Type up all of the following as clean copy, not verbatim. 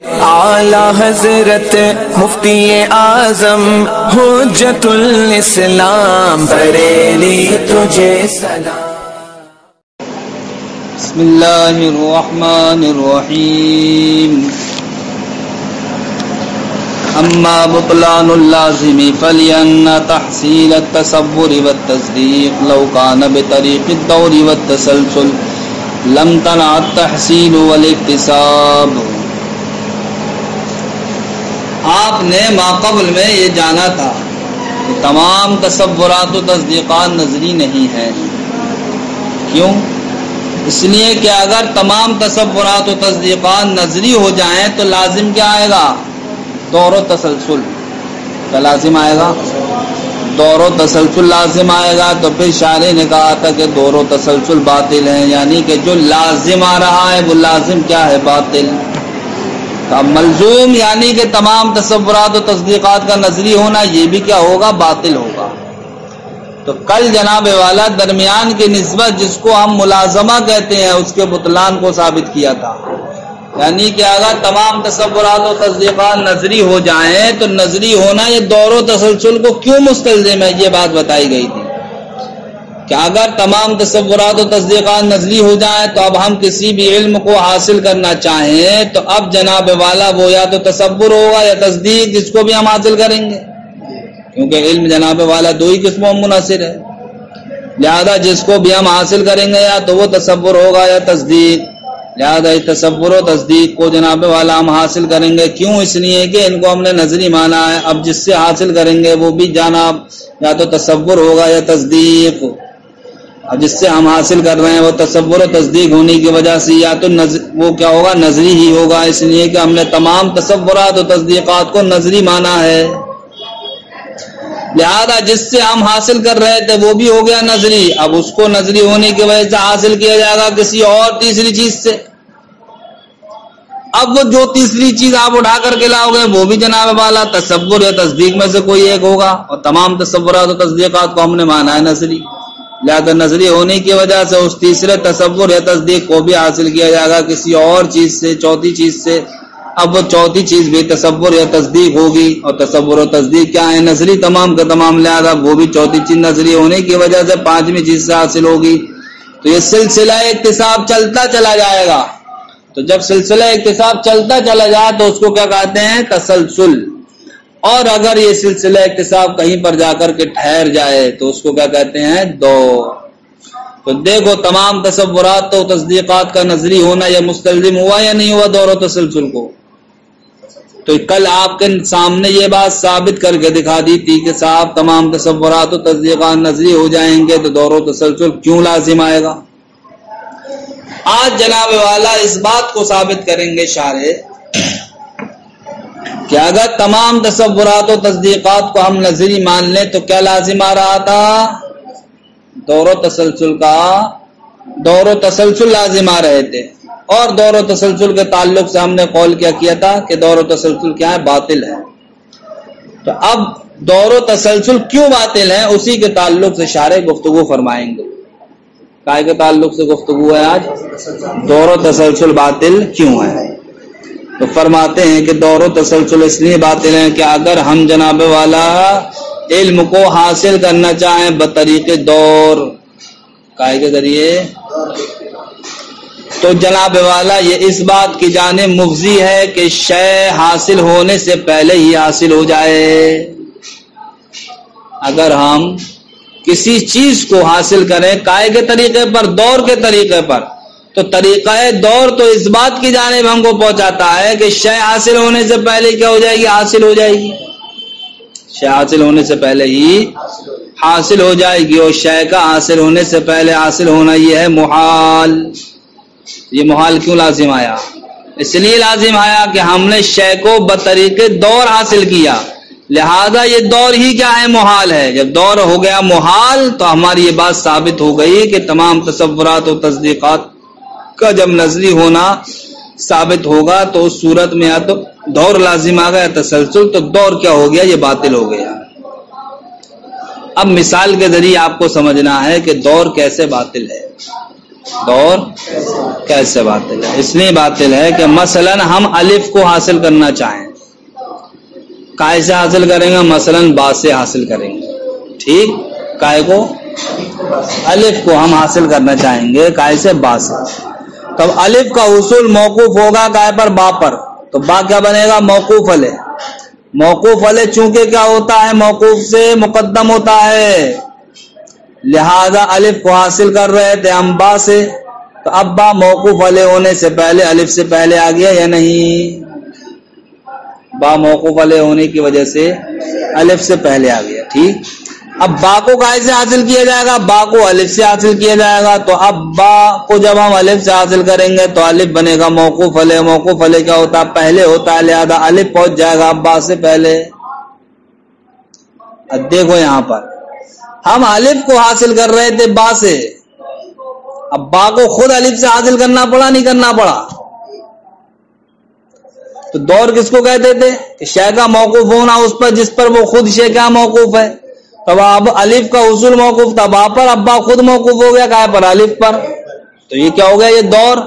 اعلیٰ حضرت مفتی اعظم حجت الاسلام بریلی تجھے سلام۔ بسم اللہ الرحمن الرحیم۔ اما بطلان اللازم فلین تحصیل التصور والتصدیق لو کان بطریق الدور والتسلسل لم تنع التحصیل والاکتساب۔ آپ نے ماقبل میں یہ جانا تھا کہ تمام تصورات و تصدیقات نظری نہیں ہیں۔ کیوں؟ اس لیے کہ اگر تمام تصورات و تصدیقات نظری ہو جائیں تو لازم کیا آئے گا؟ دور و تسلسل۔ کیا لازم آئے گا؟ دور و تسلسل لازم آئے گا۔ تو پھر شارح نے کہا تھا کہ دور و تسلسل باطل ہیں، یعنی کہ جو لازم آ رہا ہے وہ لازم کیا ہے؟ باطل۔ اب ملزوم یعنی کہ تمام تصورات و تصدیقات کا نظری ہونا یہ بھی کیا ہوگا؟ باطل ہوگا۔ تو کل جناب والا درمیان کی نسبت جس کو ہم ملازمہ کہتے ہیں اس کے بطلان کو ثابت کیا تھا، یعنی کہ اگر تمام تصورات و تصدیقات نظری ہو جائیں تو نظری ہونا یہ دور و تسلسل کو کیوں مستلزم ہے، یہ بات بتائی گئی تھی کہ اگر تمام تصورات و تصدیقات نظری ہو جائیں تو اب ہم کسی بھی علم کو حاصل کرنا چاہیں تو اب جناب والا وہ یا تو تصور ہوگا یا تصدیق، جس کو بھی ہم حاصل کریں گے، کیونکہ علم جناب والا دو ہی قسموں میں منحصر ہے، لہذا جس کو بھی ہم حاصل کریں گے یا تو وہ تصور ہوگا یا تصدیق، لہذا تصور و تصدیق کو جناب والا ہم حاصل کریں گے۔ کیوں؟ اس لیے کہ ان کو ہم نے نظری مانا ہے۔ اب جس سے حاصل کریں گے وہ بھی جناب یا تو تصور ہوگا یا تصدیق، اب جس سے ہم حاصل کر رہے ہیں وہ تصور و تصدیق ہونے کی وجہ سے یا تو وہ کیا ہوگا؟ نظری ہی ہوگا، اس لیے کہ ہم نے تمام تصورات و تصدیقات کو نظری مانا ہے، لہذا جس سے ہم حاصل کر رہے تھے وہ بھی ہو گیا نظری۔ اب اس کو نظری ہونے کی وجہ سے حاصل کیا جائے گا کسی اور تیسری چیز سے۔ اب وہ جو تیسری چیز آپ اٹھا کر کے لاؤ گے وہ بھی جناب والا تصور یا تصدیق میں سے کوئی ایک ہوگا، اور تمام تصورات و تصدیقات کو ہم نے مانا ہے نظری، لہذا نظری ہونے کی وجہ سے اس تیسرے تصور یا تصدیق کو بھی حاصل کیا جائے گا کسی اور چیز سے، چوتھی چیز سے۔ اب وہ چوتھی چیز بھی تصور یا تصدیق ہوگی، اور تصور و تصدیق کیا ہے؟ نظری تمام کا تمام، لہذا وہ بھی چوتھی چیز نظری ہونے کی وجہ سے پانچویں چیز سے حاصل ہوگی۔ تو یہ سلسلہ اکتساب چلتا چلا جائے گا۔ تو جب سلسلہ اکتساب چلتا چلا جائے تو اس کو کیا کہتے ہیں؟ تسلسل۔ اور اگر یہ سلسلہ اکتساب کہیں پر جا کر کے ٹھہر جائے تو اس کو کیا کہتے ہیں؟ دور۔ تو دیکھو تمام تصورات و تصدیقات کا نظری ہونا یہ مستلزم ہوا یا نہیں ہوا دور و تسلسل کو؟ تو کل آپ کے سامنے یہ بات ثابت کر کے دکھا دی تھی کہ صاحب تمام تصورات و تصدیقات نظری ہو جائیں گے تو دور و تسلسل کیوں لازم آئے گا؟ آج جناب والا اس بات کو ثابت کریں گے شارح کہ اگر تمام تصورات و تصدیقات کو ہم نظری مان لیں تو کیا لازم آ رہا تھا؟ دور و تسلسل کا دور و تسلسل لازم آ رہے تھے، اور دور و تسلسل کے تعلق سے ہم نے قول کیا تھا کہ دور و تسلسل کیا ہے؟ باطل ہے۔ تو اب دور و تسلسل کیوں باطل ہے اسی کے تعلق سے شارح گفتگو فرمائیں گے۔ کائے کے تعلق سے گفتگو ہے آج؟ دور و تسلسل باطل کیوں ہے؟ تو فرماتے ہیں کہ دور و تسلسل اس لیے باطل ہے کہ اگر ہم جناب والا علم کو حاصل کرنا چاہیں بطریق دور، کائے کے ذریعے، تو جناب والا یہ اس بات کی جانب مفضی ہے کہ شے حاصل ہونے سے پہلے ہی حاصل ہو جائے۔ اگر ہم کسی چیز کو حاصل کریں کائے کے طریقے پر، دور کے طریقے پر، تو طریقہ دور تو اس بات کی جانب ہم کو پہنچاتا ہے کہ شے حاصل ہونے سے پہلے کیا ہو جائے گی؟ حاصل ہو جائے گی۔ شے حاصل ہونے سے پہلے ہی حاصل ہو جائے گی، اور شے کا حاصل ہونے سے پہلے حاصل ہونا یہ ہے محال۔ یہ محال کیوں لازم آیا؟ اس لیے لازم آیا کہ ہم نے شے کو بطریق دور حاصل کیا، لہذا یہ دور ہی کیا ہے؟ محال ہے۔ جب دور ہو گیا محال تو ہماری یہ بات ثابت ہو گئی کہ تمام تصورات و تصدیقات کا جب نظری ہونا ثابت ہوگا تو اس صورت میں یا تو دور لازم آ گیا تسلسل، تو دور کیا ہو گیا؟ یہ باطل ہو گیا۔ اب مثال کے ذریعے آپ کو سمجھنا ہے کہ دور کیسے باطل ہے۔ دور کیسے باطل ہے؟ اس لیے باطل ہے کہ مثلاً ہم الف کو حاصل کرنا چاہیں، کائے سے حاصل کریں گے؟ مثلاً با سے حاصل کریں گے، ٹھیک؟ کائے کو، الف کو ہم حاصل کرنا چاہیں گے کائے سے؟ با سے۔ تب الف کا حصول موقوف ہوگا کائے پر؟ با پر، تو با کیا بنے گا؟ موقوف علیہ۔ موقوف علیہ چونکہ کیا ہوتا ہے؟ موقوف سے مقدم ہوتا ہے، لہذا الف کو حاصل کر رہے تھے ہم با سے، تو اب با موقوف علیہ ہونے سے پہلے الف سے پہلے آ گیا یا نہیں؟ با موقوف علیہ ہونے کی وجہ سے الف سے پہلے آ گیا، ٹھیک؟ اب با کو کائے سے حاصل کیا جائے گا؟ با کو الف سے حاصل کیا جائے گا، تو اب با کو جب ہم الف سے حاصل کریں گے تو الف بنے گا موقوف علیہ۔ موقوف علیہ کیا ہوتا ہے؟ پہلے ہوتا ہے، لہذا الف پہنچ جائے گا اب با سے پہلے۔ اب دیکھو یہاں پر ہم الف کو حاصل کر رہے تھے با سے، اب با کو خود الف سے حاصل کرنا پڑا نہیں کرنا پڑا؟ تو دور کس کو کہتے تھے؟ کہ شے کا موقوف ہونا اس پر جس پر وہ خود شے کا موقوف ہے۔ تب اب الف کا حصول موقوف تھا با پر، اب با خود موقوف ہو گیا کہاں پر؟ الف پر، تو یہ کیا ہو گیا؟ یہ دور۔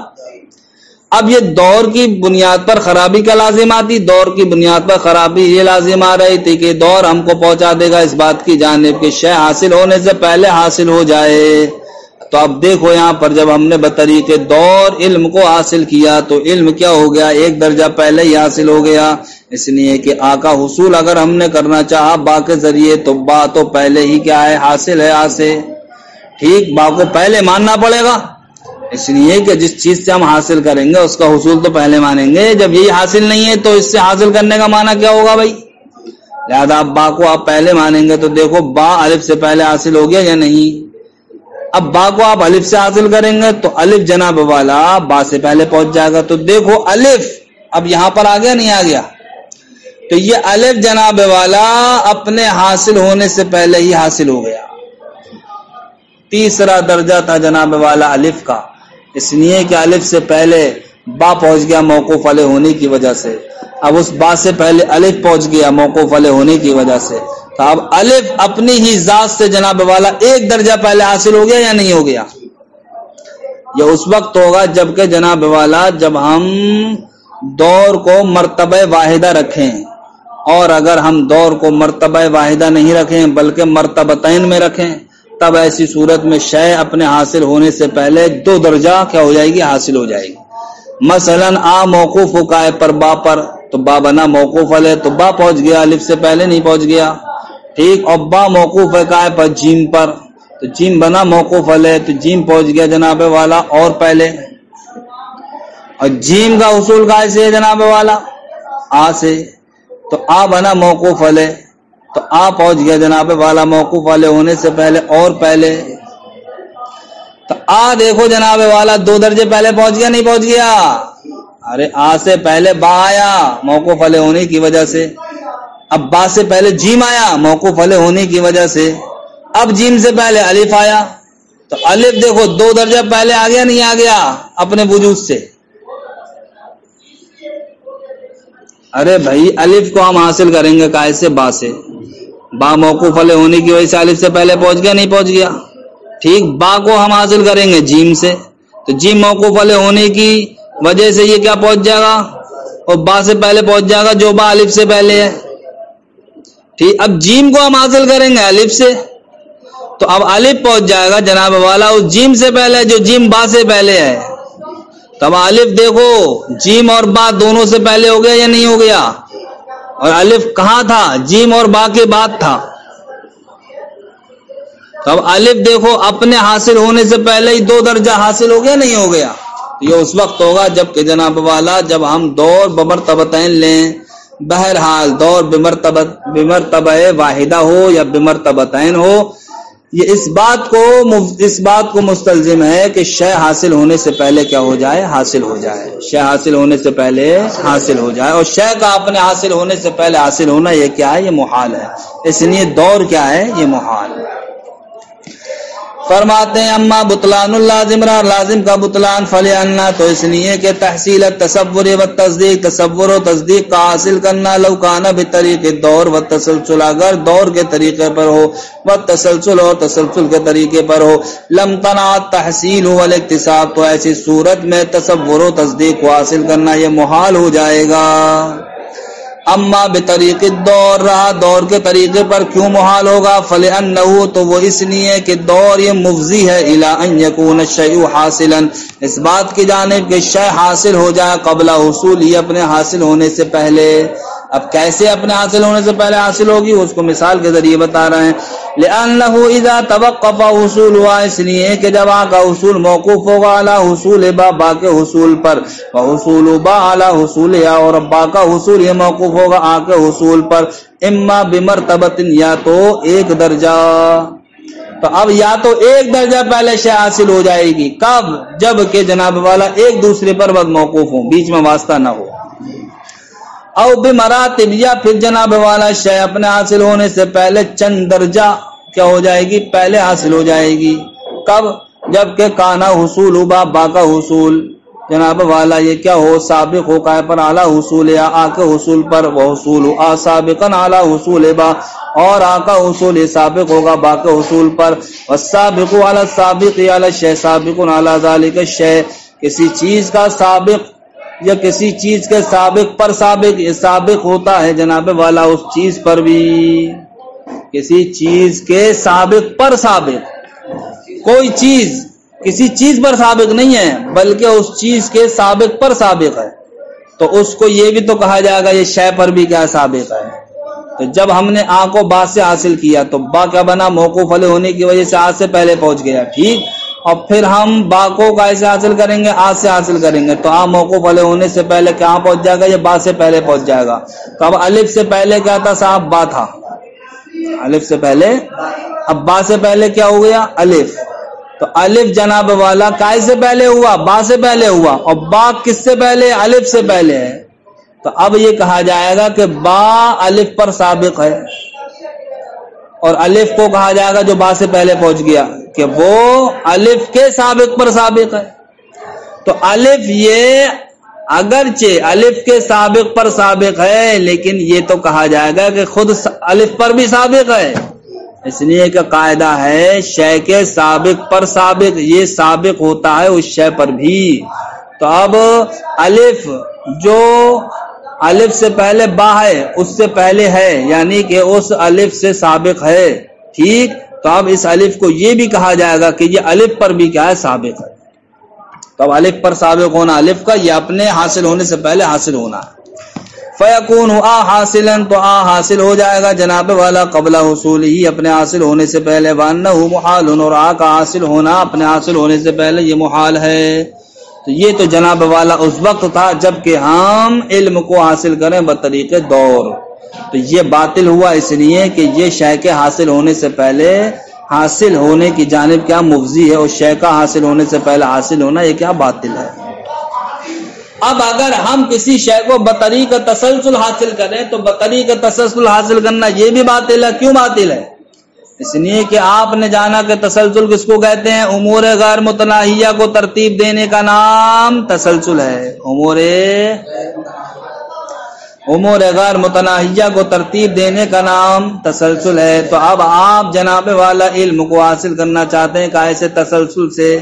اب یہ دور کی بنیاد پر خرابی کا لازم آتی، دور کی بنیاد پر خرابی یہ لازم آ رہی تھی کہ دور ہم کو پہنچا دے گا اس بات کی جانب کہ شے حاصل ہونے سے پہلے حاصل ہو جائے۔ تو اب دیکھو یہاں پر جب ہم نے بطریق دور علم کو حاصل کیا تو علم کیا ہو گیا؟ ایک درجہ پہلے ہی حاصل ہو گیا، اس لیے کہ آ کا حصول اگر ہم نے کرنا چاہا با کے ذریعے تو با تو پہلے ہی کیا ہے؟ حاصل ہے، آ سے، ٹھیک؟ با کو پہلے ماننا پڑے گا، اس لیے کہ جس چیز سے ہم حاصل کریں گے اس کا حصول تو پہلے مانیں گے۔ جب یہی حاصل نہیں ہے تو اس سے حاصل کرنے کا معنی کیا ہوگا بھائی؟ لہذا اب با کو آپ پہلے مانیں گے تو دیکھو با الف سے پہلے حاصل ہو گیا یا نہیں؟ اب با کو آپ الف سے حاصل کریں گے تو الف جناب والا با سے پہلے پہنچ جائے گا، تو دیکھو الف اب یہاں پر آ گیا نہیں آ گیا؟ تو یہ الف جناب والا اپنے حاصل ہونے سے پہلے ہی حاصل ہو گیا، تیسرا درجہ تھا جناب والا الف کا، اس لیے کہ الف سے پہلے با پہنچ گیا موقوف علیہ ہونے کی وجہ سے، اب اس با سے پہلے الف پہنچ گیا موقوف علیہ ہونے کی وجہ سے، تو اب الف اپنی ہی ذات سے جناب والا ایک درجہ پہلے حاصل ہو گیا یا نہیں ہو گیا؟ یہ اس وقت ہوگا جبکہ جناب والا جب ہم دور کو مرتبہ واحدہ رکھیں، اور اگر ہم دور کو مرتبہ واحدہ نہیں رکھیں بلکہ مرتبتین میں رکھیں تب ایسی صورت میں شے اپنے حاصل ہونے سے پہلے دو درجہ کیا ہو جائے گی؟ حاصل ہو جائے گی۔ مثلا آ موقوف ہو کائے پر؟ با پر، تو با بنا موقوف علیہ، تو با پہنچ گیا، الف سے پہلے نہیں پہنچ گیا، ٹھیک؟ اور با موقوف ہے کائے پر؟ جیم پر، تو جیم بنا موقوف علیہ، تو جیم پہنچ گیا جناب والا اور پہلے، اور جیم کا حصول کائے سے جناب والا؟ آ سے، تو آ بنا موقوف علیہ، تو آ پہنچ گیا جناب والا موقوف علیہ ہونے سے پہلے اور پہلے، تو آ دیکھو جناب والا دو درجے پہلے پہنچ گیا نہیں پہنچ گیا؟ ارے آ سے پہلے با آیا موقوف علیہ ہونے کی وجہ سے، اب با سے پہلے جیم آیا موقوف علیہ ہونے کی وجہ سے، اب جیم سے پہلے الف آیا، تو الف دیکھو دو درجہ پہلے آ گیا نہیں آ گیا اپنے وجود سے؟ ارے بھائی الف کو ہم حاصل کریں گے کائے سے؟ با سے، با موقوف علیہ ہونے کی وجہ سے الف سے پہلے پہنچ گیا نہیں پہنچ گیا؟ ٹھیک، با کو ہم حاصل کریں گے جیم سے، تو جیم موقوف علیہ ہونے کی وجہ سے یہ کیا پہنچ جائے گا؟ اور با سے پہلے پہنچ جائے گا جو با الف سے پہلے ہے، ٹھیک؟ اب جیم کو ہم حاصل کریں گے الف سے، تو اب الف پہنچ جائے گا جناب والا اس جیم سے پہلے جو جیم با سے پہلے ہے، تب الف دیکھو جیم اور با دونوں سے پہلے ہو گیا یا نہیں ہو گیا؟ اور الف کہاں تھا؟ جیم اور با کے بعد تھا، تب الف دیکھو اپنے حاصل ہونے سے پہلے ہی دو درجہ حاصل ہو گیا نہیں ہو گیا؟ یہ اس وقت ہوگا جب کہ جناب والا جب ہم دور بمرتبتین لیں، بہرحال دور بمرتبہ واحدہ ہو یا بمرتبتین ہو، یہ اس بات کو مستلزم ہے کہ شے حاصل ہونے سے پہلے کیا ہو جائے؟ حاصل ہو جائے، شے حاصل ہونے سے پہلے حاصل ہو جائے، اور شے کا اپنے حاصل ہونے سے پہلے حاصل ہونا یہ کیا ہے؟ یہ محال ہے، اس لیے دور کیا ہے؟ یہ محال ہے۔ فرماتے ہیں اما بطلان اللازم را لازم کا بطلان فلأنہ تو اس لیے کہ تحصیل التصور و تصدیق تصور و تصدیق کا حاصل کرنا لو کانا بطریق دور و تسلسل اگر دور کے طریقے پر ہو و تسلسل اور تسلسل کے طریقے پر ہو لم تنع تحصیل والاکتساب تو ایسی صورت میں تصور و تصدیق کو حاصل کرنا یہ محال ہو جائے گا۔ اما بطریق دور رہا دور کے طریقے پر کیوں محال ہوگا فلأنہ تو وہ اس لیے کہ دور یہ مفضی ہے الی ان یکون الشیء حاصلا اس بات کی جانب کہ شے حاصل ہو جائے قبل حصول ہی اپنے حاصل ہونے سے پہلے۔ اب کیسے اپنے حاصل ہونے سے پہلے حاصل ہوگی اس کو مثال کے ذریعے بتا رہے ہیں۔ لأنہ اذا توقف حصول ہوا اس لیے کہ جب آ کا حصول موقوف ہوگا علی حصول با کے حصول پر وحصول با علی حصول اور با کا حصول یہ موقوف ہوگا آ کے حصول پر اما بمرتبت یا تو ایک درجہ تو اب یا تو ایک درجہ پہلے شے حاصل ہو جائے گی کب جب کہ جناب والا ایک دوسرے پر بد موقوف ہو بیچ میں واسطہ نہ ہو او بمراتب یا پھر جناب والا شے اپنے حاصل ہونے سے پہلے چند درجہ کیا ہو جائے گی پہلے حاصل ہو جائے گی کب جب کہ کانا حصول با کا حصول جناب والا یہ کیا ہو سابق ہو قائم پر اعلی حصول یا آ کے حصول پر وہ حصول آ سابقاً اعلی حصول با اور آ کا حصول یہ سابق ہوگا با کے حصول پر والسابق علی السابق علی شے سابق علی ذالک شے کسی چیز کا سابق یا کسی چیز کے سابق پر سابق یہ سابق ہوتا ہے جناب والا اس چیز پر بھی کسی چیز کے سابق پر سابق کوئی چیز کسی چیز پر سابق نہیں ہے بلکہ اس چیز کے سابق پر سابق ہے تو اس کو یہ بھی تو کہا جائے گا یہ شے پر بھی کیا سابق ہے۔ تو جب ہم نے آ کو با سے حاصل کیا تو با کیا بنا موقوف علیہ ہونے کی وجہ سے آ سے پہلے پہنچ گیا ٹھیک اور پھر ہم با کو کیسے حاصل کریں گے آ سے حاصل کریں گے تو آ موقوف علیہ ہونے سے پہلے کہاں پہنچ جائے گا یہ با سے پہلے پہنچ جائے گا۔ تو اب الف سے پہلے کیا تھا صاحب با تھا الف سے پہلے اب با سے پہلے کیا ہو گیا الف تو الف جناب والا کائے سے پہلے ہوا با سے پہلے ہوا اور با کس سے پہلے الف سے پہلے ہے تو اب یہ کہا جائے گا کہ با الف پر سابق ہے اور الف کو کہا جائے گا جو با سے پہلے پہنچ گیا کہ وہ الف کے سابق پر سابق ہے۔ تو الف یہ اگرچہ الف کے سابق پر سابق ہے لیکن یہ تو کہا جائے گا کہ خود الف پر بھی سابق ہے اس لیے کہ قاعدہ ہے شے کے سابق پر سابق یہ سابق ہوتا ہے اس شے پر بھی۔ تو اب الف جو الف سے پہلے با ہے اس سے پہلے ہے یعنی کہ اس الف سے سابق ہے ٹھیک تو اب اس الف کو یہ بھی کہا جائے گا کہ یہ الف پر بھی کیا ہے سابق ہے۔ تو اب الف پر سابق ہونا الف کا یہ اپنے حاصل ہونے سے پہلے حاصل ہونا ہے۔ فیکون آ حاصلا تو آ حاصل ہو جائے گا جناب والا قبل حصول ہی اپنے حاصل ہونے سے پہلے وانہ محال اور آ کا حاصل ہونا اپنے حاصل ہونے سے پہلے یہ محال ہے۔ تو یہ تو جناب والا اس وقت تھا جب کہ ہم علم کو حاصل کریں بطریق دور تو یہ باطل ہوا اس لیے کہ یہ شے کے حاصل ہونے سے پہلے حاصل ہونے کی جانب کیا مفضی ہے اور شے کا حاصل ہونے سے پہلے حاصل ہونا یہ کیا باطل ہے۔ اب اگر ہم کسی شے کو بطریق تسلسل حاصل کریں تو بطریق تسلسل حاصل کرنا یہ بھی باطل ہے۔ کیوں باطل ہے؟ اس لیے کہ آپ نے جانا کہ تسلسل کس کو کہتے ہیں امور غیر متناہیہ کو ترتیب دینے کا نام تسلسل ہے۔ امور غیر متناہیہ کو ترتیب دینے کا نام تسلسل ہے۔ تو اب آپ جناب والا علم کو حاصل کرنا چاہتے ہیں کیسے تسلسل سے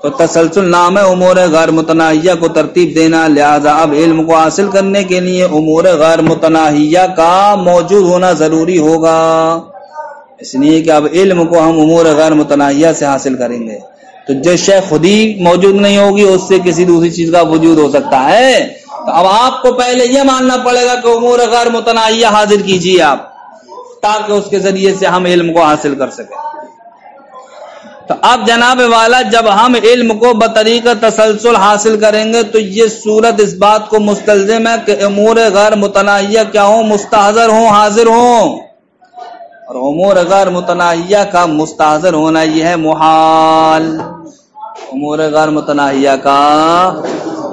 تو تسلسل نام ہے امور غیر متناہیہ کو ترتیب دینا لہذا اب علم کو حاصل کرنے کے لیے امور غیر متناہیہ کا موجود ہونا ضروری ہوگا اس لیے کہ اب علم کو ہم امور غیر متناہیہ سے حاصل کریں گے تو جو شے خود ہی موجود نہیں ہوگی اس سے کسی دوسری چیز کا وجود ہو سکتا ہے تو اب آپ کو پہلے یہ ماننا پڑے گا کہ امور غیر متناہیہ حاضر کیجیے آپ تاکہ اس کے ذریعے سے ہم علم کو حاصل کر سکیں۔ تو اب جناب والا جب ہم علم کو بطریق تسلسل حاصل کریں گے تو یہ صورت اس بات کو مستلزم ہے کہ امور غیر متناہیہ کیا ہوں مستحضر ہوں حاضر ہوں اور امور غیر متناہیہ کا مستحضر ہونا یہ ہے محال۔ امور غیر متناہیہ کا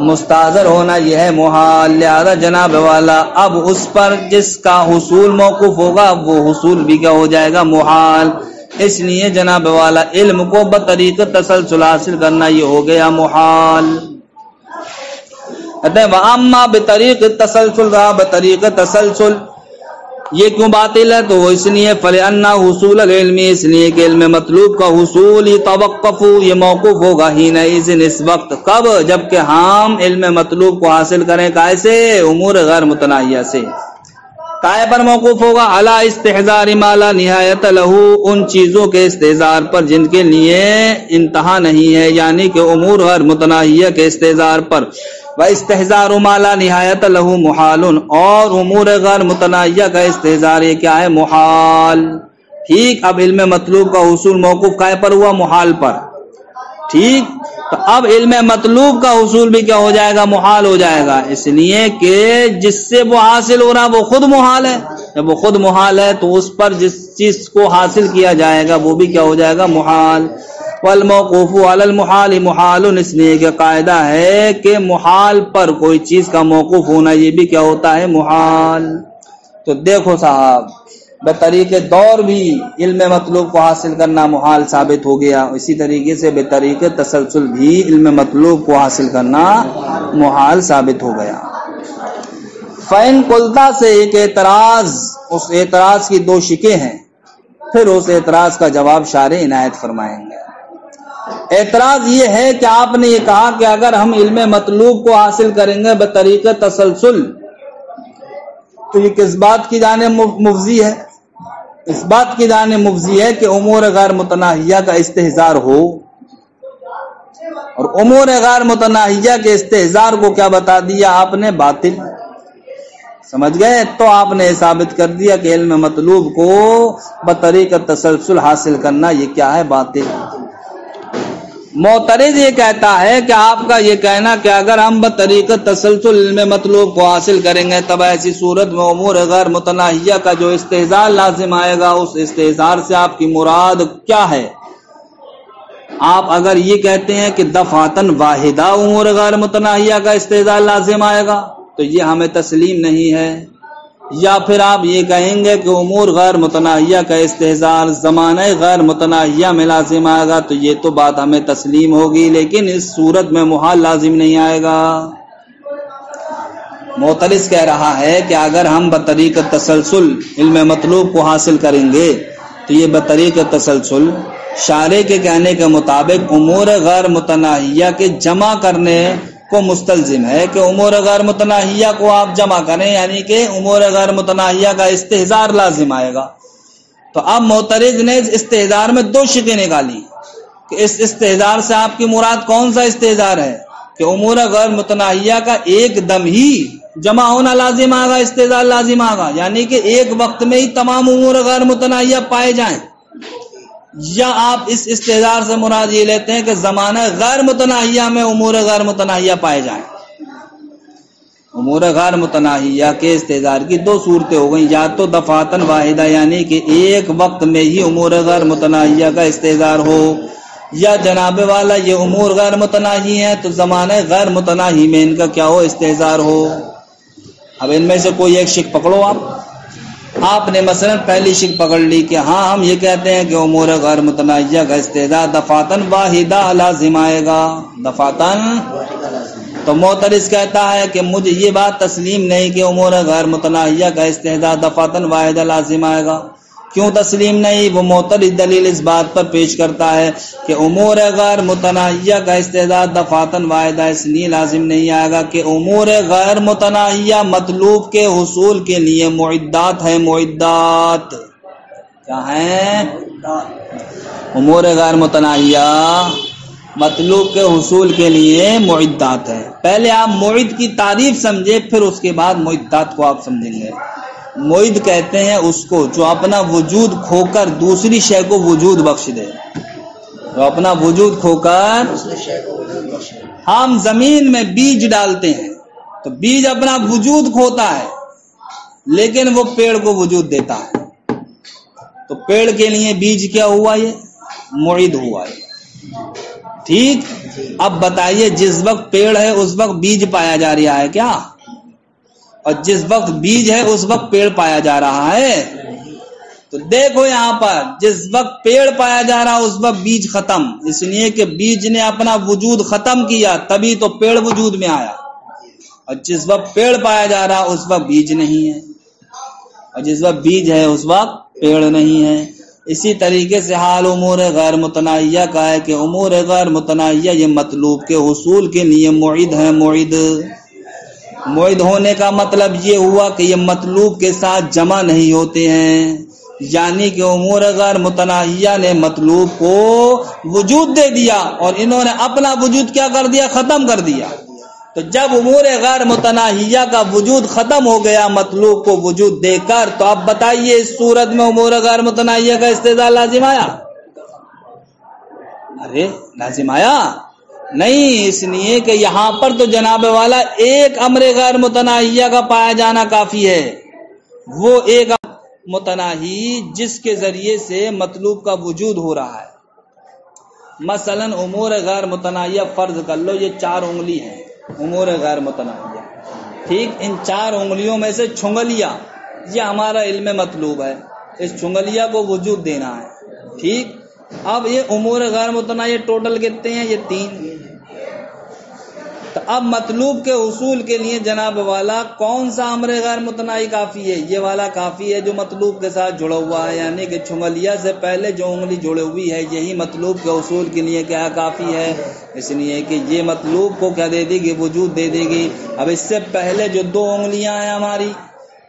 مستحضر ہونا یہ ہے محال لہذا جناب والا اب اس پر جس کا حصول موقوف ہوگا وہ حصول بھی کیا ہو جائے گا محال اس لیے جناب والا علم کو بطریق تسلسل حاصل کرنا یہ ہو گیا محال. کہتے ہیں وَأَمَّا بِطَرِيقِ التَّسَلْسُلِ رہا بطریق تسلسل یہ کیوں باطل ہے؟ تو وہ اس لیے فَلِأَنَّ حصول العلم اس لیے کہ علم مطلوب کا حصول يتوقف یہ موقوف ہوگا حینئذ اس وقت. کب؟ جبکہ ہم علم مطلوب کو حاصل کریں کیسے؟ امور غیر متناہیہ سے. کائے پر موقوف ہوگا؟ علی استحضار ما لا نہایت لہ ان چیزوں کے استحضار پر جن کے لیے انتہا نہیں ہے، یعنی کہ امور غیر متناہیہ کے استحضار پر. وَإِسْتِحْضَارُ مَا لَا نِهَایَةَ لَهُ مُحَالٌ اور امور غیر متناہیہ کا استحضار یہ کیا ہے؟ محال. ٹھیک. اب علم مطلوب کا حصول موقوف کائے پر ہوا؟ محال پر. ٹھیک. تو اب علم مطلوب کا حصول بھی کیا ہو جائے گا؟ محال ہو جائے گا. اس لیے کہ جس سے وہ حاصل ہو رہا وہ خود محال ہے. جب وہ خود محال ہے تو اس پر جس چیز کو حاصل کیا جائے گا وہ بھی کیا ہو جائے گا؟ محال. والموقوف علی المحال محال اس لیے کہ قاعدہ ہے کہ محال پر کوئی چیز کا موقوف ہونا یہ بھی کیا ہوتا ہے؟ محال. تو دیکھو صاحب بطریق دور بھی علم مطلوب کو حاصل کرنا محال ثابت ہو گیا، اسی طریقے سے بطریق تسلسل بھی علم مطلوب کو حاصل کرنا محال ثابت ہو گیا. فَإِن قُلْتَ سے ایک اعتراض، اس اعتراض کی دو شکیں ہیں، پھر اس اعتراض کا جواب شارح عنایت فرمائیں گے. اعتراض یہ ہے کہ آپ نے یہ کہا کہ اگر ہم علم مطلوب کو حاصل کریں گے بطریق تسلسل تو یہ کس بات کی جانب مفضی ہے؟ اس بات کی جانب مفضی ہے کہ امور غیر متناہیہ کا استحضار ہو، اور امور غیر متناہیہ کے استحضار کو کیا بتا دیا آپ نے؟ باطل. سمجھ گئے؟ تو آپ نے ثابت کر دیا کہ علم مطلوب کو بطریق تسلسل حاصل کرنا یہ کیا ہے؟ باطل. معترض یہ کہتا ہے کہ آپ کا یہ کہنا کہ اگر ہم بطریق تسلسل علم مطلوب کو حاصل کریں گے تب ایسی صورت میں امور غیر متناہیہ کا جو استحضار لازم آئے گا اس استحضار سے آپ کی مراد کیا ہے؟ آپ اگر یہ کہتے ہیں کہ دفعتاً واحدہ امور غیر متناہیہ کا استحضار لازم آئے گا تو یہ ہمیں تسلیم نہیں ہے، یا پھر آپ یہ کہیں گے کہ امور غیر متناہیہ کا استحضار زمانہ غیر متناہیہ میں لازم آئے گا تو یہ تو بات ہمیں تسلیم ہوگی، لیکن اس صورت میں محال لازم نہیں آئے گا. معترض کہہ رہا ہے کہ اگر ہم بطریق تسلسل علم مطلوب کو حاصل کریں گے تو یہ بطریق تسلسل شارح کے کہنے کے مطابق امور غیر متناہیہ کے جمع کرنے کو مستلزم ہے کہ امور غیر متناہیہ کو آپ جمع کریں، یعنی کہ امور غیر متناہیہ کا استحضار لازم آئے گا. تو اب معترض نے اس استحضار میں دو شکیں نکالی کہ اس استحضار سے آپ کی مراد کون سا استحضار ہے؟ کہ امور غیر متناہیہ کا ایک دم ہی جمع ہونا لازم آگا، استحضار لازم آگا، یعنی کہ ایک وقت میں ہی تمام امور غیر متناہیہ پائے جائیں، یا آپ اس استحضار سے مراد یہ لیتے ہیں کہ زمانہ غیر متناہیہ میں امور غیر متناہیہ پائے جائیں. امور غیر متناہیہ کے استحضار کی دو صورتیں ہو گئیں، یا تو دفعتاً واحدہ یعنی کہ ایک وقت میں ہی امور غیر متناہیہ کا استحضار ہو، یا جناب والا یہ امور غیر متناہی ہیں تو زمانہ غیر متناہی میں ان کا کیا ہو؟ استحضار ہو. اب ان میں سے کوئی ایک شک پکڑو. آپ نے مثلا پہلی شک پکڑ لی کہ ہاں ہم یہ کہتے ہیں کہ امور غیر متناہیہ کا استحضار دفعتاً واحدہ لازم آئے گا، دفعتاً. تو معترض کہتا ہے کہ مجھے یہ بات تسلیم نہیں کہ امور غیر متناہیہ کا استحضار دفعتاً واحدہ لازم آئے گا. کیوں تسلیم نہیں؟ وہ معترض دلیل اس بات پر پیش کرتا ہے کہ امور غیر متناہیہ کا استحضار دفعتاً واحدہ اس لیے لازم نہیں آئے گا کہ امور غیر متناہیہ مطلوب کے حصول کے لیے معدات ہیں. معدات کیا ہیں؟ امور غیر متناہیہ مطلوب کے حصول کے لیے معدات ہیں. پہلے آپ معد کی تعریف سمجھے، پھر اس کے بعد معدات کو آپ سمجھیں گے. معد کہتے ہیں اس کو جو اپنا وجود کھو کر دوسری شے کو وجود بخش دے، جو اپنا وجود کھو کر. ہم زمین میں بیج ڈالتے ہیں تو بیج اپنا وجود کھوتا ہے لیکن وہ پیڑ کو وجود دیتا ہے. تو پیڑ کے لیے بیج کیا ہوا؟ یہ معد ہوا ہے. ٹھیک. اب بتائیے جس وقت پیڑ ہے اس وقت بیج پایا جا رہا ہے کیا؟ اور جس وقت بیج ہے اس وقت پیڑ پایا جا رہا ہے. تو دیکھو یہاں پر جس وقت پیڑ پایا جا رہا اس وقت بیج ختم، اس لیے کہ بیج نے اپنا وجود ختم کیا تبھی تو پیڑ وجود میں آیا، اور جس وقت پیڑ پایا جا رہا اس وقت بیج نہیں ہے، اور جس وقت بیج ہے اس وقت پیڑ نہیں ہے۔ اسی طریقے سے حال امور غیر متناہیہ کا ہے کہ امور غیر متناہیہ یہ مطلوب کے حصول کے لیے معید ہیں۔ معید ہونے کا مطلب یہ ہوا کہ یہ مطلوب کے ساتھ جمع نہیں ہوتے ہیں، یعنی کہ امور غیر متناہیہ نے مطلوب کو وجود دے دیا اور انہوں نے اپنا وجود کیا کر دیا؟ ختم کر دیا۔ تو جب امور غیر متناہیہ کا وجود ختم ہو گیا مطلوب کو وجود دے کر، تو اب بتائیے اس صورت میں امور غیر متناہیہ کا استدلال لازم آیا؟ ارے لازم آیا نہیں، اس لیے کہ یہاں پر تو جناب والا ایک امر غیر متناہیہ کا پایا جانا کافی ہے، وہ ایک متناہی جس کے ذریعے سے مطلوب کا وجود ہو رہا ہے۔ مثلا امور غیر متناہیہ فرض کر لو یہ 4 انگلی ہیں امور غیر متناہیہ، ٹھیک، ان 4 انگلیوں میں سے چھنگلیا یہ ہمارا علم مطلوب ہے، اس چھنگلیا کو وجود دینا ہے، ٹھیک۔ اب یہ امور غیر متناہیہ ٹوٹل کتنے ہیں؟ یہ 3۔ تو اب مطلوب کے حصول کے لیے جناب والا کون سا امر غیر متناہی کافی ہے؟ یہ والا کافی ہے جو مطلوب کے ساتھ جڑا ہوا ہے، یعنی کہ چھنگلیا سے پہلے جو انگلی جڑی ہوئی ہے یہی مطلوب کے حصول کے لیے کیا کافی ہے، اس لیے کہ یہ مطلوب کو کیا دے دے گی؟ وجود دے دے گی۔ اب اس سے پہلے جو 2 انگلیاں ہیں ہماری،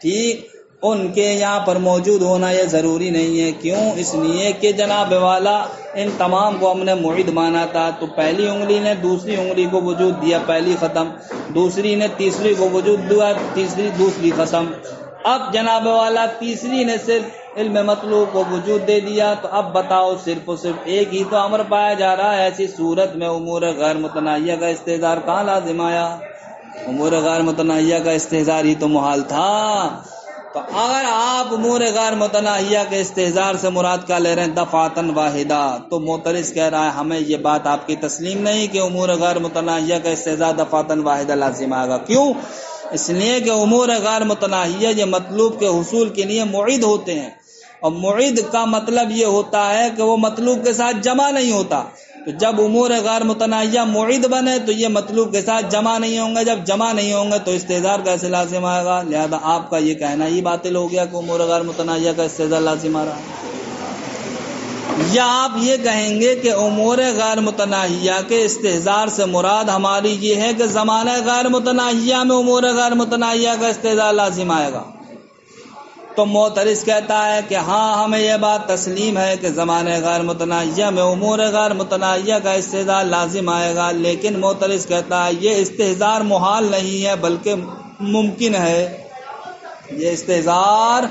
ٹھیک، ان کے یہاں پر موجود ہونا یہ ضروری نہیں ہے، کیوں؟ اس لیے کہ جناب والا ان تمام کو ہم نے معید مانا تھا، تو پہلی انگلی نے دوسری انگلی کو وجود دیا، پہلی ختم، دوسری نے تیسری کو وجود دیا، دوسری ختم۔ اب جناب والا تیسری نے صرف علم مطلوب کو وجود دے دیا، تو اب بتاؤ صرف اور صرف ایک ہی تو امر پایا جا رہا ہے، ایسی صورت میں امور غیر متناہیہ کا استحضار کہاں لازم آیا؟ امور غیر متناہیہ کا استحضار ہی تو محال تھا۔ تو اگر آپ امور غیر متناہیہ کے استحضار سے مراد کیا لے رہے ہیں؟ دفعتاً واحدہ، تو معترض کہہ رہا ہے ہمیں یہ بات آپ کی تسلیم نہیں کہ امور غیر متناہیہ کا استحضار دفعتاً واحدہ لازم آئے گا۔ کیوں؟ اس لیے کہ امور غیر متناہیہ یہ مطلوب کے حصول کے لیے معید ہوتے ہیں، اور معید کا مطلب یہ ہوتا ہے کہ وہ مطلوب کے ساتھ جمع نہیں ہوتا۔ تو جب امور غیر متناہیہ معید بنے تو یہ مطلوب کے ساتھ جمع نہیں ہوں گے، جب جمع نہیں ہوں گے تو استحضار کیسے لازم آئے گا؟ لہذا آپ کا یہ کہنا ہی باطل ہو گیا کہ امور غیر متناہیہ کا استحضار لازم آ رہا ہے۔ یا آپ یہ کہیں گے کہ امور غیر متناہیہ کے استحضار سے مراد ہماری یہ ہے کہ زمانہ غیر متناہیہ میں امور غیر متناہیہ کا استحضار لازم آئے گا، تو معترض کہتا ہے کہ ہاں ہمیں یہ بات تسلیم ہے کہ زمانہ غیر متناہیہ میں امور غیر متناہیہ کا استحضار لازم آئے گا، لیکن معترض کہتا ہے یہ استحضار محال نہیں ہے بلکہ ممکن ہے۔ یہ استحضار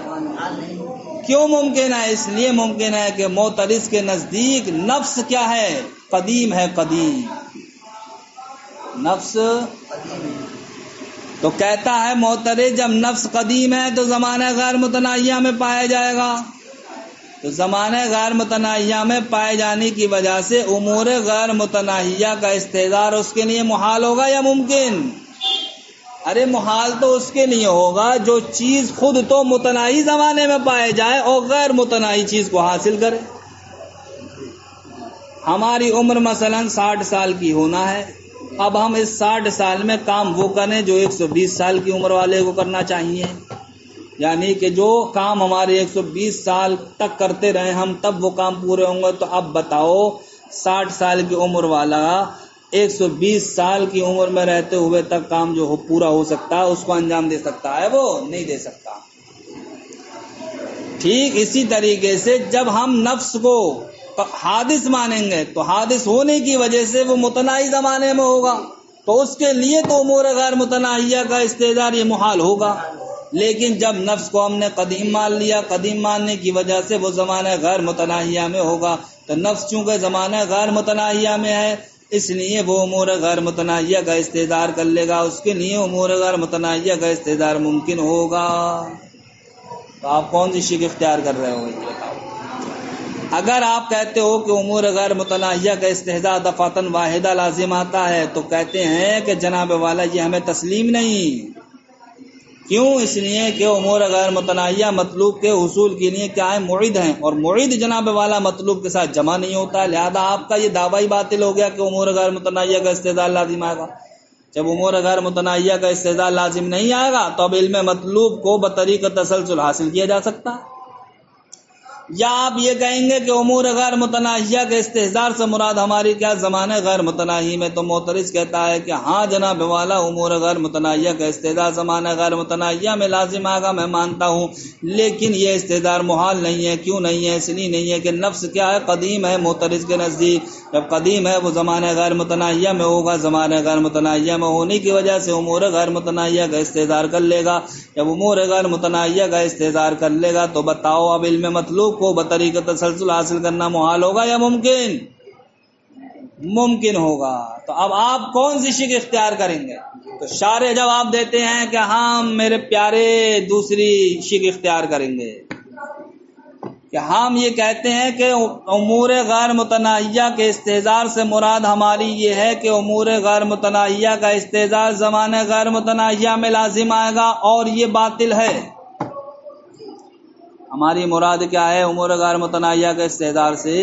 کیوں ممکن ہے؟ اس لیے ممکن ہے کہ معترض کے نزدیک نفس کیا ہے؟ قدیم ہے، قدیم نفس۔ تو کہتا ہے معترض جب نفس قدیم ہے تو زمانہ غیر متناہیہ میں پایا جائے گا، تو زمانہ غیر متناہیہ میں پائے جانے کی وجہ سے امور غیر متناہیہ کا استحضار اس کے لیے محال ہوگا یا ممکن؟ ارے محال تو اس کے لیے ہوگا جو چیز خود تو متناہی زمانے میں پائے جائے اور غیر متناہی چیز کو حاصل کرے۔ ہماری عمر مثلا 60 سال کی ہونا ہے، اب ہم اس 60 سال میں کام وہ کریں جو 120 سال کی عمر والے کو کرنا چاہیے، یعنی کہ جو کام ہمارے 120 سال تک کرتے رہے ہم تب وہ کام پورے ہوں گے۔ تو اب بتاؤ 60 سال کی عمر والا 120 سال کی عمر میں رہتے ہوئے تک کام جو پورا ہو سکتا ہے اس کو انجام دے سکتا ہے؟ وہ نہیں دے سکتا۔ ٹھیک اسی طریقے سے جب ہم نفس کو حادث مانیں گے تو حادث ہونے کی وجہ سے وہ متناہی زمانے میں ہوگا، تو اس کے لیے تو امور غیر متناہیہ کا استحضار یہ محال ہوگا۔ لیکن جب نفس کو ہم نے قدیم مان لیا، قدیم ماننے کی وجہ سے وہ زمانہ غیر متناہیہ میں ہوگا، تو نفس چونکہ زمانہ غیر متناہیہ میں ہے اس لیے وہ امور غیر متناہیہ کا استحضار کر لے گا، اس کے لیے امور غیر متناہیہ کا استحضار ممکن ہوگا۔ تو آپ کون سی شک اختیار کر رہے ہو یہ بتاؤ؟ اگر آپ کہتے ہو کہ امور غیر متناہیہ کا استحضار دفعتاً واحدہ لازم آتا ہے تو کہتے ہیں کہ جناب والا یہ ہمیں تسلیم نہیں، کیوں؟ اس لیے کہ امور غیر متناہیہ مطلوب کے حصول کے لیے کیا ہے؟ معید ہیں، اور معید جناب والا مطلوب کے ساتھ جمع نہیں ہوتا، لہذا آپ کا یہ دعویٰ ہی باطل ہو گیا کہ امور غیر متناہیہ کا استعداد لازم آئے گا۔ جب امور غیر متناہیہ کا استعداد لازم نہیں آئے گا تو اب علم مطلوب کو بطریق تسلسل حاصل کیا جا سکتا ہے۔ یا آپ یہ کہیں گے کہ امور غیر متناہیہ کے استحضار سے مراد ہماری کیا زمانہ غیر متناہی میں، تو معترض کہتا ہے کہ ہاں جناب والا امور غیر متناہیہ کا استحضار زمانہ غیر متناہیہ میں لازم آگا، میں مانتا ہوں، لیکن یہ استحضار محال نہیں ہے۔ کیوں نہیں ہے؟ اس لیے نہیں ہے کہ نفس کیا ہے؟ قدیم ہے معترض کے نزدیک۔ جب قدیم ہے وہ زمانہ غیر متناہیہ میں ہوگا، زمانہ غیر متناہیہ میں ہونے کی وجہ سے امور غیر متناہیہ کا استحضار کر لے گا۔ جب امور غیر متناہیہ کا استحضار کر لے گا تو بتاؤ اب علم مطلوب کو بطریق تسلسل حاصل کرنا محال ہوگا یا ممکن؟ ممکن ہوگا۔ تو اب آپ کون سی شک اختیار کریں گے؟ تو شارح جواب دیتے ہیں کہ ہم میرے پیارے دوسری شک اختیار کریں گے، کہ ہم یہ کہتے ہیں کہ امور غیر متناہیہ کے استحضار سے مراد ہماری یہ ہے کہ امور غیر متناہیہ کا استحضار زمانہ غیر متناہیہ میں لازم آئے گا، اور یہ باطل ہے۔ ہماری مراد کیا ہے؟ امور غیر متناہیہ کے استحضار سے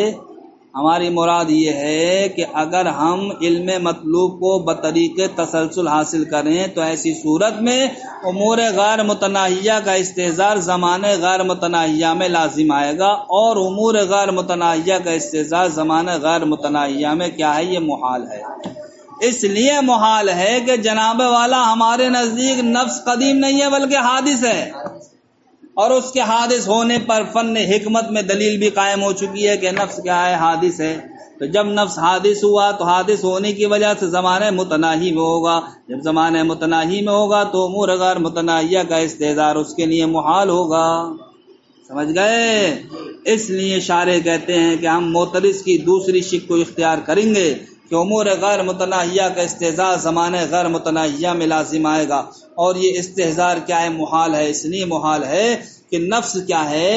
ہماری مراد یہ ہے کہ اگر ہم علم مطلوب کو بطریق تسلسل حاصل کریں تو ایسی صورت میں امور غیر متناہیہ کا استحضار زمانہ غیر متناہیہ میں لازم آئے گا، اور امور غیر متناہیہ کا استحضار زمانہ غیر متناہیہ میں کیا ہے؟ یہ محال ہے۔ اس لیے محال ہے کہ جناب والا ہمارے نزدیک نفس قدیم نہیں ہے بلکہ حادث ہے، اور اس کے حادث ہونے پر فن حکمت میں دلیل بھی قائم ہو چکی ہے کہ نفس کیا ہے؟ حادث ہے۔ تو جب نفس حادث ہوا تو حادث ہونے کی وجہ سے زمانہ متناہی میں ہوگا، جب زمانہ متناہی میں ہوگا تو امور غیر متناہیہ کا استحضار اس کے لیے محال ہوگا۔ سمجھ گئے؟ اس لیے شارح کہتے ہیں کہ ہم معترض کی دوسری شک کو اختیار کریں گے کہ امور غیر متناہیہ کا استحضار زمانہ غیر متناہیہ میں لازم آئے گا، اور یہ استحضار کیا ہے؟ محال ہے۔ اس لیے محال ہے کہ نفس کیا ہے؟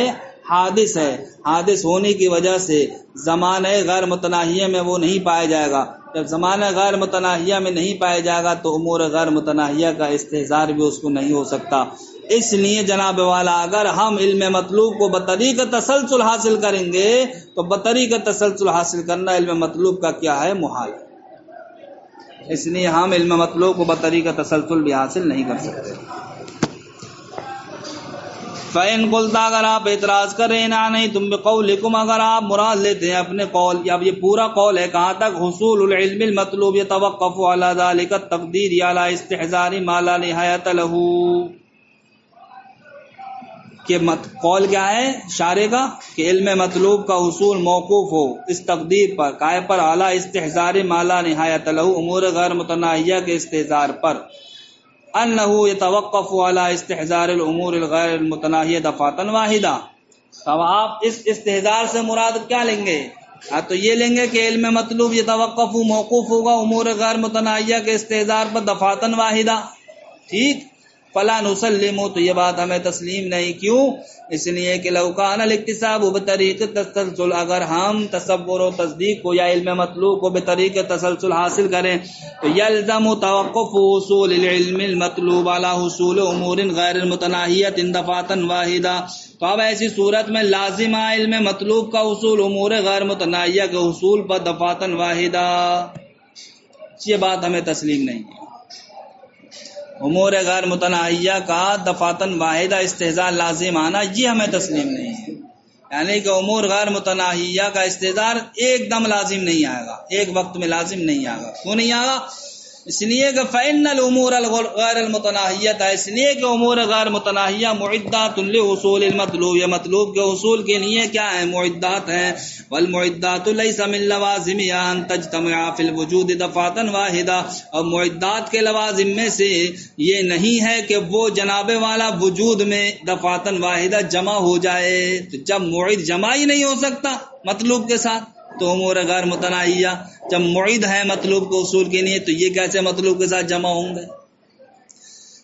حادث ہے، حادث ہونے کی وجہ سے زمانہ غیر متناہیہ میں وہ نہیں پایا جائے گا۔ جب زمانہ غیر متناہیہ میں نہیں پایا جائے گا تو امور غیر متناہیہ کا استحضار بھی اس کو نہیں ہو سکتا۔ اس لیے جناب والا اگر ہم علم مطلوب کو بطریق تسلسل حاصل کریں گے تو بطریق تسلسل حاصل کرنا علم مطلوب کا کیا ہے؟ محال ہے۔ اس لیے ہم علم مطلوب کو بطریق تسلسل بھی حاصل نہیں کر سکتے۔ فَإِن قُلْتَ اگر آپ اعتراض کریں نہ نہیں تم بقولکم، اگر آپ مراد لیتے ہیں اپنے قول، اب یہ پورا قول ہے کہاں تک؟ حصول العلم المطلوب يتوقف على ذلك التقدير على استحضار ما لا نهاية له، کہ قول کیا ہے شارح کا؟ کہ علم مطلوب کا حصول موقوف ہو اس تقدیر پر، کائے پر؟ اعلیٰ استحضار ما لا نہایت لہ، امور غیر متناہیہ کے استحضار پر، انہ یتوقف علی استحضار الامور الغیر المتناہیہ دفعۃ واحدہ۔ اب آپ اس استحضار سے مراد کیا لیں گے؟ تو یہ لیں گے کہ علم مطلوب یتوقف موقوف ہوگا امور غیر متناہیہ کے استحضار پر دفعۃ واحدہ، ٹھیک؟ فلا نسلم، تو یہ بات ہمیں تسلیم نہیں۔ کیوں؟ اس لیے کہ لو کان الاکتساب بطریق تسلسل، اگر ہم تصور و تصدیق کو یا علم مطلوب کو بطریق تسلسل حاصل کریں تو یلزم توقف حصول العلم المطلوب علی حصول امور غیر متناہیۃ دفعۃ واحدہ، تو اب ایسی صورت میں لازم ہے علم مطلوب کا حصول امور غیر متناہیہ کے حصول پر دفعۃ واحدہ۔ یہ بات ہمیں تسلیم نہیں ہے۔ امور غیر متناہیہ کا دفعۃ واحدہ استحضار لازم آنا یہ ہمیں تسلیم نہیں ہے، یعنی کہ امور غیر متناہیہ کا استحضار ایک دم لازم نہیں آئے گا، ایک وقت میں لازم نہیں آئے گا۔ کیوں نہیں آئے گا؟ اس لیے کہ فإن الامور غیر المتناہیۃ، اس لیے کہ امور غیر متناہیہ معدات لحصول المطلوب، یہ مطلوب کے حصول کے لیے کیا ہیں؟ معدات ہیں۔ والمعدات لیس من لوازمها ان تجتمع فی الوجود دفعۃ واحدہ، اور معدات کے لوازم میں سے یہ نہیں ہے کہ وہ جناب والا وجود میں دفعۃ واحدہ جمع ہو جائے، تو جب معد جمع ہی نہیں ہو سکتا مطلوب کے ساتھ تو امور غیر متناہیہ جب معید ہے مطلوب کے حصول کے لیے تو یہ کیسے مطلوب کے ساتھ جمع ہوں گے؟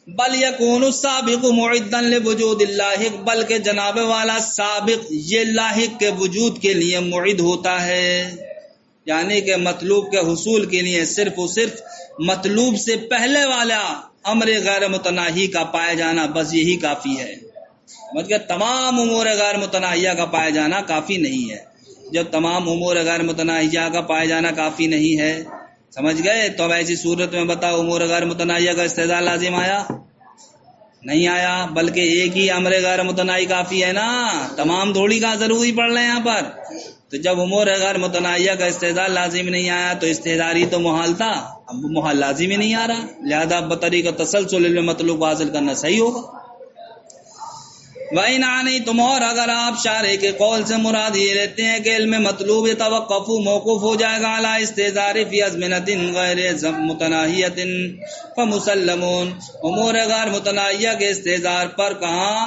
بل یکون السابق معدا لوجود اللاحق، بلکہ جناب والا سابق یہ لاحق کے وجود کے لیے معید ہوتا ہے، یعنی کہ مطلوب کے حصول کے لیے صرف و صرف مطلوب سے پہلے والا امر غیر متناہی کا پائے جانا بس یہی کافی ہے. مطلب تمام امور غیر متناہیہ کا پائے جانا کافی نہیں ہے. جب تمام امور غیر متناہیہ کا پائے جانا کافی نہیں ہے، سمجھ گئے، تو اب ایسی صورت میں بتاؤ امور غیر متناہیہ کا استعداد لازم آیا؟ نہیں آیا، بلکہ ایک ہی امر غیر متناہی کافی ہے نا، تمام تھوڑی کا ضروری پڑ رہے ہیں یہاں پر. تو جب امور غیر متناہیہ کا استعداد لازم نہیں آیا تو استعداد ہی تو محال تھا، اب محال لازم ہی نہیں آ رہا، لہذا بطریقہ تسلسل علم مطلوب حاصل کرنا صحیح ہوگا. وَإِنْ عَنَيْتُمْ، اور اگر آپ شارح کے قول سے مراد یہ لیتے ہیں کہ علم مطلوب توقف موقوف ہو جائے گا علی استعذار فی ازمنۃ غیر متناہیۃ فمسلمون، امور غیر متناہیہ کے استعذار پر کہاں؟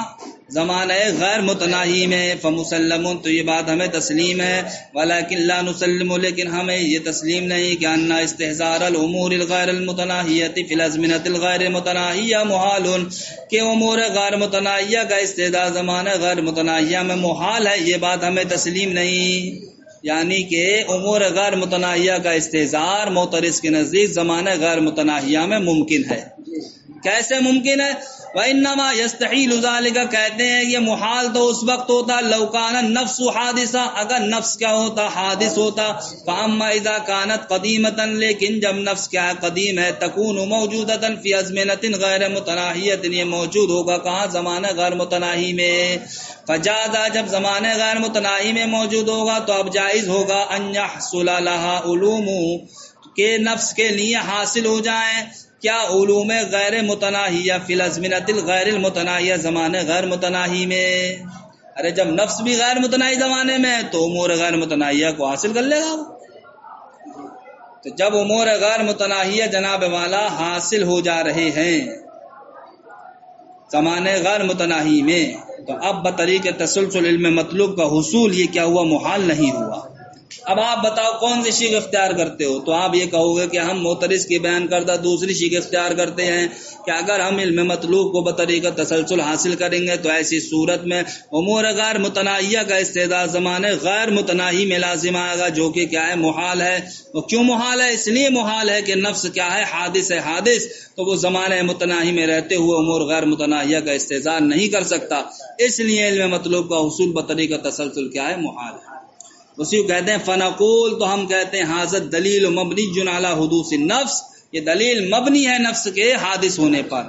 زمانہ غیر متناہی میں. فمسلمون، تو یہ بات ہمیں تسلیم ہے. ولیکن لا نسلم، لیکن ہمیں یہ تسلیم نہیں کہ ان استحضار الامور الغیر المتناہیۃ فی الازمنۃ الغیر متناہیہ محال، کہ امور غیر متناہیہ کا استعداد زمانہ غیر متناہیہ میں محال ہے، یہ بات ہمیں تسلیم نہیں. یعنی کہ امور غیر متناہیہ کا استحضار معترض کے نزدیک زمانہ غیر متناہیہ میں ممکن ہے. کیسے ممکن ہے؟ وَإِنَّمَا يَسْتَحِيلُ ذَلِكَ، کہتے ہیں یہ محال تو اس وقت ہوتا لَوْ كَانَ النَّفْسُ حَادِثًا، اگر نفس کیا ہوتا؟ حادث ہوتا. فَأَمَّا إِذَا كَانَتْ قَدِيمَةً، لیکن جب نفس کیا ہے؟ قدیم ہے. تَكُونُ مَوْجُودَةً فِي أَزْمِنَةٍ غَيْرِ مُتَنَاهِيَةٍ، یہ موجود ہوگا کہاں؟ زمانہ غیر متناہی میں. فَجَازَ، جب زمانہ غیر متناہی میں موجود ہوگا تو اب جائز ہوگا أَن يَحْصُلَ لَهَا عُلُومُ، کہ نفس کے لیے حاصل ہو جائیں کیا؟ علوم غیر متناہیہ فی الازمنۃ الغیر المتناہیہ، زمانے غیر متناہی میں. ارے جب نفس بھی غیر متناہی زمانے میں تو امور غیر متناہیہ کو حاصل کر لے گا. تو جب امور غیر متناہیہ جناب والا حاصل ہو جا رہے ہیں زمانے غیر متناہی میں، تو اب بطریق تسلسل علم مطلوب کا حصول یہ کیا ہوا؟ محال نہیں ہوا. اب آپ بتاؤ کون سی شیخ اختیار کرتے ہو؟ تو آپ یہ کہو گے کہ ہم معترض کی بیان کردہ دوسری شیخ اختیار کرتے ہیں کہ اگر ہم علم مطلوب کو بطریقہ تسلسل حاصل کریں گے تو ایسی صورت میں امور غیر متناہیہ کا استعداد زمانے غیر متناہی میں لازم آئے گا، جو کہ کیا ہے؟ محال ہے. وہ کیوں محال ہے؟ اس لیے محال ہے کہ نفس کیا ہے؟ حادث ہے. حادث تو وہ زمانہ متناہی میں رہتے ہوئے امور غیر متناہیہ کا استعداد نہیں کر سکتا، اس لیے علم مطلوب کا حصول بطریقہ تسلسل کیا ہے؟ محال ہے. اسی کو کہتے ہیں فنقول، تو ہم کہتے ہیں حاضر دلیل مبنی علی حدوث النفس، یہ دلیل مبنی ہے نفس کے حادث ہونے پر.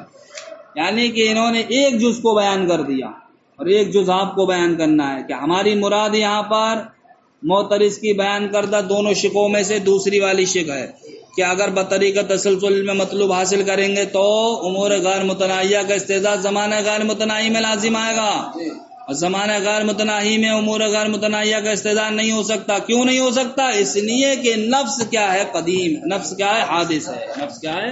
یعنی کہ انہوں نے ایک جز کو بیان کر دیا اور ایک جز آپ کو بیان کرنا ہے کہ ہماری مراد یہاں پر معترض کی بیان کردہ دونوں شکوں میں سے دوسری والی شک ہے کہ اگر بطریقہ تسلسل میں مطلوب حاصل کریں گے تو امور غیر متناہیہ کا استعداد زمانہ غیر متناہی میں لازم آئے گا، اور زمانہ غیر متناہی میں امور غیر متناہیہ کا استعداد نہیں ہو سکتا. کیوں نہیں ہو سکتا؟ اس لیے کہ نفس کیا ہے؟ قدیم. نفس کیا ہے؟ حادث ہے. نفس کیا ہے؟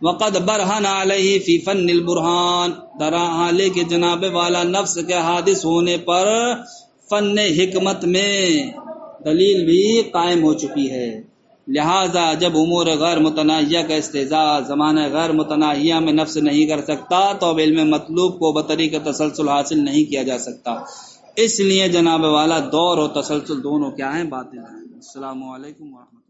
وقد برہن علیہ فی فن البرہان، درحالے کے جناب والا نفس کے حادث ہونے پر فن حکمت میں دلیل بھی قائم ہو چکی ہے. لہذا جب امور غیر متناہیہ کا استعداد زمانہ غیر متناہیہ میں نفس نہیں کر سکتا تو اب علم مطلوب کو بطریقہ تسلسل حاصل نہیں کیا جا سکتا. اس لیے جناب والا دور اور تسلسل دونوں کیا ہیں؟ باطل ہیں. السلام علیکم ورحمۃ اللہ.